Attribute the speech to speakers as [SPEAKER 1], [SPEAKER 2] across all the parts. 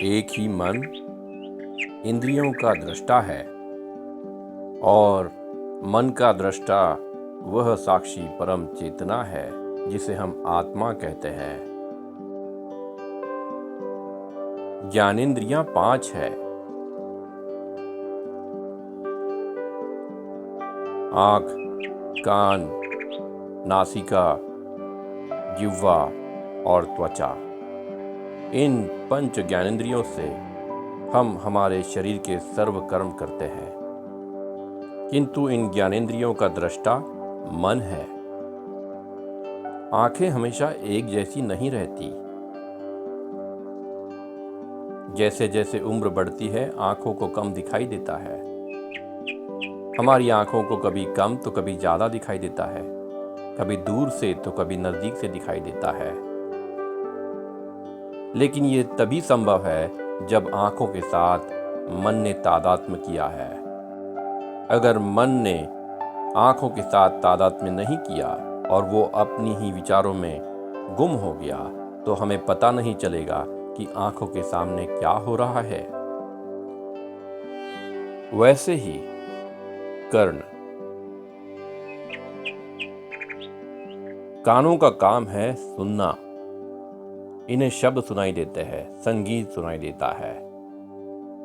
[SPEAKER 1] एक ही मन इंद्रियों का दृष्टा है और मन का दृष्टा वह साक्षी परम चेतना है जिसे हम आत्मा कहते हैं। ज्ञानेंद्रियां 5 है। आँख, कान, नासिका, जिह्वा और त्वचा। इन 5 ज्ञानेंद्रियों से हम हमारे शरीर के सर्व कर्म करते हैं, किंतु इन ज्ञानेंद्रियों का दृष्टा मन है। आंखें हमेशा एक जैसी नहीं रहती। जैसे जैसे उम्र बढ़ती है, आंखों को कम दिखाई देता है। हमारी आंखों को कभी कम तो कभी ज्यादा दिखाई देता है, कभी दूर से तो कभी नजदीक से दिखाई देता है। लेकिन ये तभी संभव है जब आंखों के साथ मन ने तादात्म्य किया है। अगर मन ने आंखों के साथ तादात्म्य नहीं किया और वो अपनी ही विचारों में गुम हो गया, तो हमें पता नहीं चलेगा कि आंखों के सामने क्या हो रहा है। वैसे ही कर्ण। कानों का काम है सुनना। इन्हें शब्द सुनाई देते हैं, संगीत सुनाई देता है,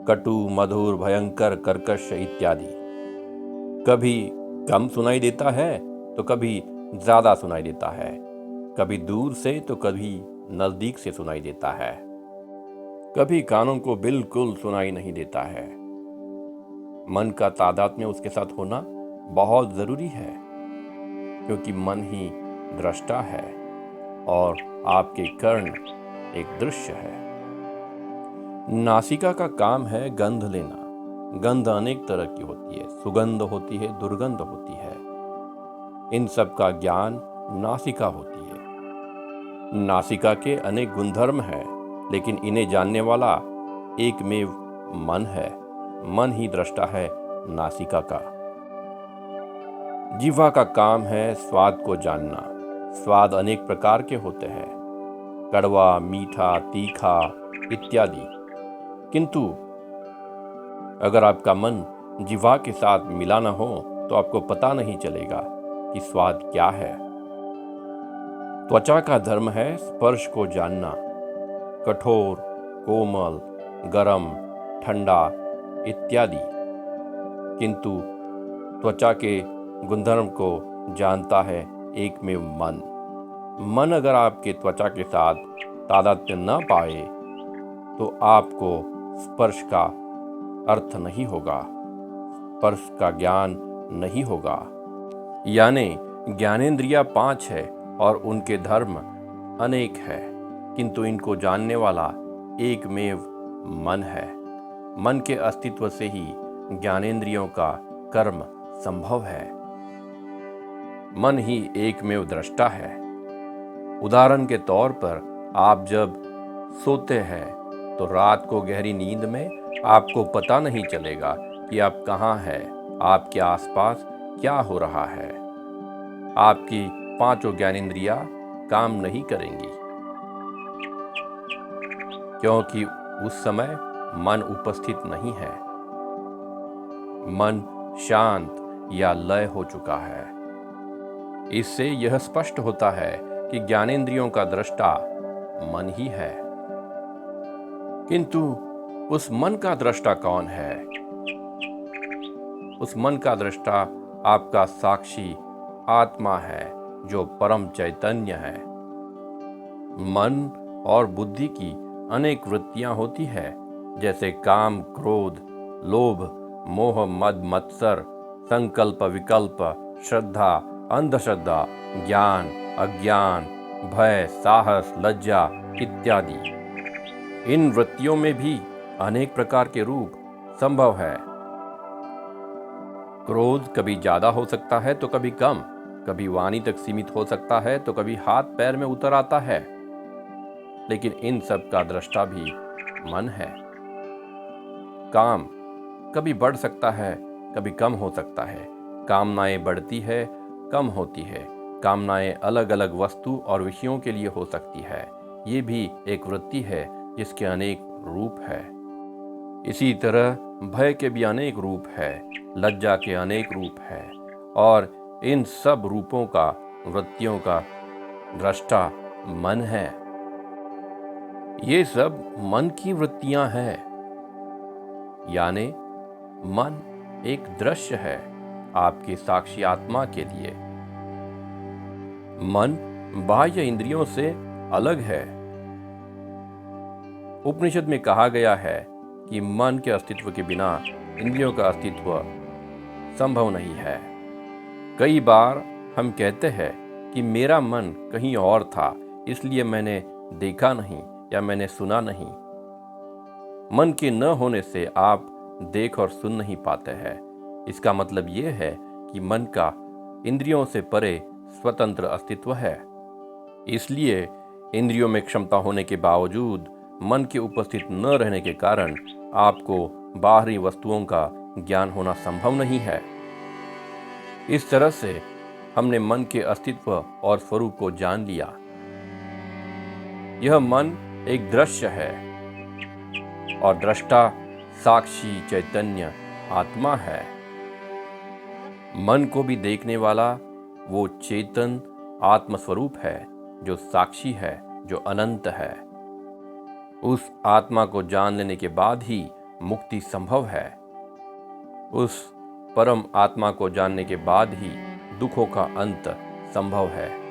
[SPEAKER 1] कटु, मधुर, भयंकर, कर्कश इत्यादि। कभी कम सुनाई देता है तो कभी ज्यादा सुनाई देता है, कभी दूर से तो कभी नजदीक से सुनाई देता है। कभी कानों को बिल्कुल सुनाई नहीं देता है। मन का तादात्म्य उसके साथ होना बहुत जरूरी है, क्योंकि मन ही दृष्टा है और आपके कर्ण एक दृश्य है। नासिका का काम है गंध लेना। गंध अनेक तरह की होती है, सुगंध होती है, दुर्गंध होती है। इन सब का ज्ञान नासिका होती है। नासिका के अनेक गुणधर्म हैं, लेकिन इन्हें जानने वाला एकमेव मन है। मन ही दृष्टा है नासिका का। जिह्वा का काम है स्वाद को जानना। स्वाद अनेक प्रकार के होते हैं, कड़वा, मीठा, तीखा इत्यादि। किंतु अगर आपका मन जिह्वा के साथ मिला न हो तो आपको पता नहीं चलेगा कि स्वाद क्या है। त्वचा का धर्म है स्पर्श को जानना। कठोर, कोमल, गरम, ठंडा इत्यादि। किंतु त्वचा के गुणधर्म को जानता है एकमेव मन। मन अगर आपके त्वचा के साथ तादात्म्य न पाए तो आपको स्पर्श का अर्थ नहीं होगा, स्पर्श का ज्ञान नहीं होगा। यानी ज्ञानेंद्रियां 5 है और उनके धर्म अनेक है, किंतु इनको जानने वाला एकमेव मन है। मन के अस्तित्व से ही ज्ञानेंद्रियों का कर्म संभव है। मन ही एकमेव दृष्टा है। उदाहरण के तौर पर आप जब सोते हैं तो रात को गहरी नींद में आपको पता नहीं चलेगा कि आप कहाँ हैं, आपके आसपास क्या हो रहा है। आपकी 5 ज्ञानेंद्रियां काम नहीं करेंगी, क्योंकि उस समय मन उपस्थित नहीं है। मन शांत या लय हो चुका है। इससे यह स्पष्ट होता है कि ज्ञानेंद्रियों का दृष्टा मन ही है। किंतु उस मन का दृष्टा कौन है? उस मन का दृष्टा आपका साक्षी आत्मा है, जो परम चैतन्य है। मन और बुद्धि की अनेक वृत्तियां होती है, जैसे काम, क्रोध, लोभ, मोह, मद, मत्सर, संकल्प, विकल्प, श्रद्धा, अंधश्रद्धा, ज्ञान, अज्ञान, भय, साहस, लज्जा इत्यादि। इन वृत्तियों में भी अनेक प्रकार के रूप संभव है। क्रोध कभी ज्यादा हो सकता है तो कभी कम, कभी वाणी तक सीमित हो सकता है तो कभी हाथ पैर में उतर आता है। लेकिन इन सब का दृष्टा भी मन है। काम कभी बढ़ सकता है, कभी कम हो सकता है। कामनाएं बढ़ती है, कम होती है। कामनाएं अलग अलग वस्तु और विषयों के लिए हो सकती है। ये भी एक वृत्ति है जिसके अनेक रूप है। इसी तरह भय के भी अनेक रूप है, लज्जा के अनेक रूप है, और इन सब रूपों का, वृत्तियों का दृष्टा मन है। ये सब मन की वृत्तियां हैं, यानी मन एक दृश्य है आपके साक्षी आत्मा के लिए। मन बाह्य इंद्रियों से अलग है। उपनिषद में कहा गया है कि मन के अस्तित्व के बिना इंद्रियों का अस्तित्व संभव नहीं है। कई बार हम कहते हैं कि मेरा मन कहीं और था, इसलिए मैंने देखा नहीं या मैंने सुना नहीं। मन के न होने से आप देख और सुन नहीं पाते हैं। इसका मतलब यह है कि मन का इंद्रियों से परे स्वतंत्र अस्तित्व है। इसलिए इंद्रियों में क्षमता होने के बावजूद मन के उपस्थित न रहने के कारण आपको बाहरी वस्तुओं का ज्ञान होना संभव नहीं है। इस तरह से हमने मन के अस्तित्व और स्वरूप को जान लिया। यह मन एक दृश्य है और दृष्टा साक्षी चैतन्य आत्मा है। मन को भी देखने वाला वो चेतन आत्मस्वरूप है जो साक्षी है, जो अनंत है। उस आत्मा को जान लेने के बाद ही मुक्ति संभव है। उस परम आत्मा को जानने के बाद ही दुखों का अंत संभव है।